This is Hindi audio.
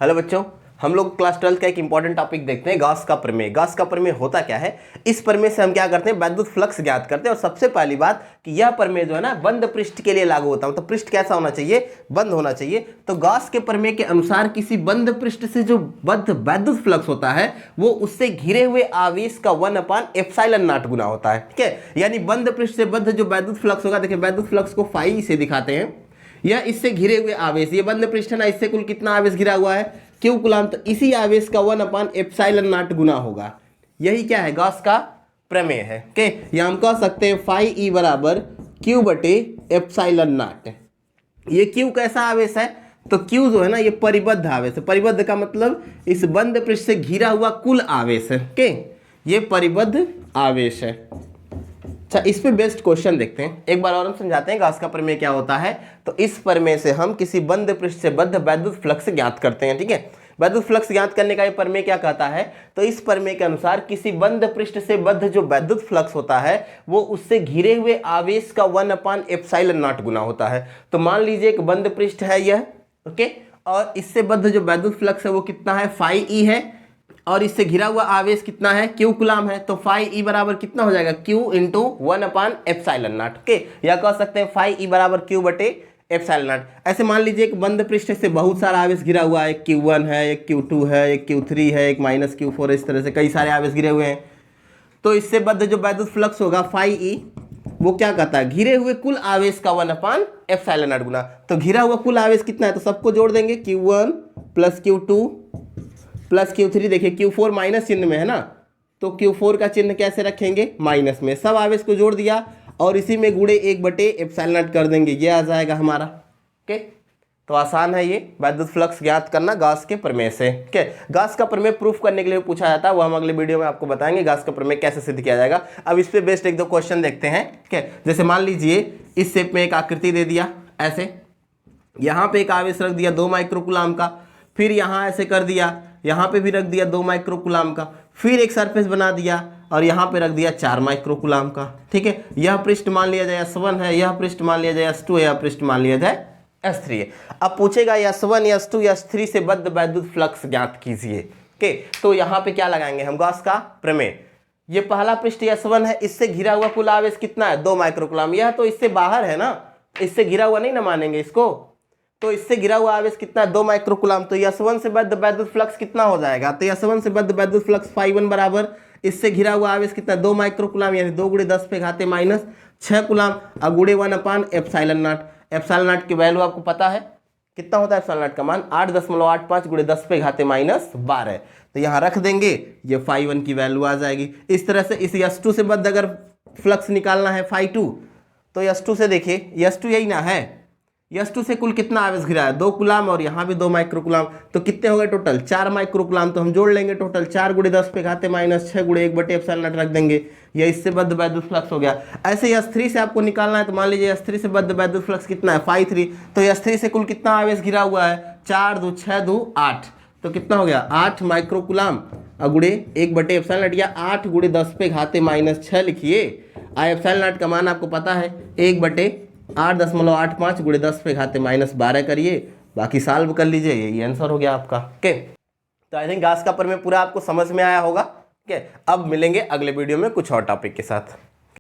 हेलो बच्चों, हम लोग क्लास 12 का एक इंपॉर्टेंट टॉपिक देखते हैं, गॉस का प्रमेय। गॉस का प्रमेय होता क्या है? इस प्रमेय से हम क्या करते हैं, वैद्युत फ्लक्स ज्ञात करते हैं। और सबसे पहली बात कि यह प्रमेय जो है ना बंद पृष्ठ के लिए लागू होता है। तो पृष्ठ कैसा होना चाहिए? बंद होना चाहिए। तो गॉस के प्रमेय के अनुसार किसी बंद पृष्ठ से जो बद्ध वैद्युत फ्लक्स होता है वो उससे घिरे हुए आवेश का 1/ε0 गुना होता है। ठीक है, यानी बंद पृष्ठ से बद्ध जो वैद्युत फ्लक्स होगा, देखिए वैद्युत फ्लक्स को फाई से दिखाते हैं, या इससे घिरे हुए आवेश, ये बंद पृष्ठ है ना, इससे कुल कितना आवेश घिरा हुआ है? Q coulomb. तो इसी आवेश का 1/ε0 गुना होगा। यही क्या है? गॉस का प्रमेय है। ओके, या हम कह सकते हैं फाई ई बराबर क्यू बटे ε0। ये क्यू कैसा आवेश है? तो क्यू जो है ना ये परिबद्ध आवेश है। परिबद्ध का मतलब इस बंद पृष्ठ से घिरा हुआ कुल आवेश है। ओके, ये परिबद्ध आवेश है। अच्छा, इस पे बेस्ट क्वेश्चन देखते हैं, एक बार और हम समझाते हैं गॉस का प्रमेय क्या होता है। तो इस प्रमेय से हम किसी बंद पृष्ठ से बद्ध वैद्युत फ्लक्स ज्ञात करते हैं। ठीक है, वैद्युत फ्लक्स ज्ञात करने का ये प्रमेय क्या कहता है? तो इस प्रमेय के अनुसार किसी बंद पृष्ठ से बद्ध जो वैद्युत फ्लक्स होता है वो उससे घिरे हुए आवेश का 1/ε0 गुना होता है। तो मान लीजिए एक बंद पृष्ठ है यह, ओके, और इससे बद्ध जो वैद्युत फ्लक्स है वो कितना है? फाई ई है, और इससे घिरा हुआ आवेश कितना है? क्यू कूलाम है। तो फाई ई बराबर कितना हो जाएगा? Q into 1/ε0। ओके, या कह सकते हैं फाई ई बराबर क्यू बटे ε0। ऐसे मान लीजिए एक बंद पृष्ठ से बहुत सारा आवेश घिरा हुआ है, एक Q1 है, एक Q2 है, एक Q3 है, एक -Q4, इस तरह से कई सारे आवेश घिरे हुए हैं। तो इससे बद्ध जो वैद्युत फ्लक्स होगा फाई ई, वो क्या कहता है? घिरे हुए कुल आवेश का 1/ε0 गुना। तो घिरा हुआ कुल आवेश कितना है? तो सबको जोड़ देंगे, Q1 plus Q2 plus Q3। देखिए Q4 माइनस चिन्ह में है ना, तो Q4 का चिन्ह कैसे रखेंगे? माइनस में। सब आवेश को जोड़ दिया और इसी में गुणे 1/ε0 कर देंगे, ये आ जाएगा हमारा। ओके, तो आसान है ये वैद्युत फ्लक्स ज्ञात करना गॉस के प्रमेय से। ओके, गॉस का प्रमेय प्रूफ करने के लिए पूछा जाता है, वो हम अगले वीडियो में आपको बताएंगे गॉस का प्रमेय कैसे सिद्ध किया जाएगा। अब इस पे बेस्ट एक दो क्वेश्चन देखते हैं। ठीक है, जैसे मान लीजिए इस शेप में एक आकृति दे दिया ऐसे, यहाँ पे एक आवेश रख दिया 2 माइक्रोकूलाम का, फिर यहाँ ऐसे कर दिया, यहाँ पे भी रख दिया 2 माइक्रोकूलाम का, फिर एक सरफेस बना दिया और यहाँ पे रख दिया 4 माइक्रोकूलाम का। ठीक है, यह पृष्ठ मान लिया जाए S1 है, यह पृष्ठ मान लिया जाए S2 है, यह पृष्ठ मान लिया जाए S3 है। अब पूछेगा S1, S2, S3 से बद्ध वैद्युत फ्लक्स ज्ञात कीजिए। ओके, तो यहाँ पे क्या लगाएंगे हम? गॉस का प्रमेय। ये पहला पृष्ठ S1 है, इससे घिरा हुआ कुल आवेश कितना है? 2 माइक्रोकूलाम। यह तो इससे बाहर है ना, इससे घिरा हुआ नहीं ना मानेंगे इसको। तो इससे घिरा हुआ आवेश कितना है? 2 माइक्रोकूलाम। तो S1 से बद्ध वैद्युत फ्लक्स कितना हो जाएगा? तो S1 से बद्ध वैद्युत फ्लक्स φ1 बराबर इससे घिरा हुआ आवेश कितना? 2 माइक्रोकूलाम, यानी 2 × 10⁻⁻6 कूलाम और गुणे 1/ε0। ε0 की वैल्यू आपको पता है कितना होता है? ε0 का मान 8.85 × 10⁻12। तो यहाँ रख देंगे, ये φ1 की वैल्यू आ जाएगी। इस तरह से इस S2 से बद्ध अगर फ्लक्स निकालना है φ2, तो S2 से देखिए, S2 यही ना है, S2 से कुल कितना आवेश घिरा है? 2 कूलाम और यहाँ भी 2 माइक्रोकूलाम। तो कितने हो गए टोटल? 4 माइक्रोकूलाम। तो हम जोड़ लेंगे टोटल 4 × 10⁻⁻6 × 1/ε0 रख देंगे, ये इससे बद्ध वैद्युत फ्लक्स हो गया। ऐसे S3 से आपको निकालना है, तो मान लीजिए S3 से बद्ध वैद्युत फ्लक्स कितना है? φ3। तो S3 से कुल कितना आवेश घिरा हुआ है? 4 2 6 2 8। तो कितना हो गया? 8 माइक्रोकूलाम और गुणे 1/ε0, या 8 × 10⁻⁻6 लिखिए। ε0 का मान आपको पता है 1/8.85 × 10⁻⁻12 करिए, बाकी सॉल्व कर लीजिए, यही आंसर हो गया आपका। ओके, तो आई थिंक गॉस का प्रमेय पूरा आपको समझ में आया होगा। ओके, अब मिलेंगे अगले वीडियो में कुछ और टॉपिक के साथ।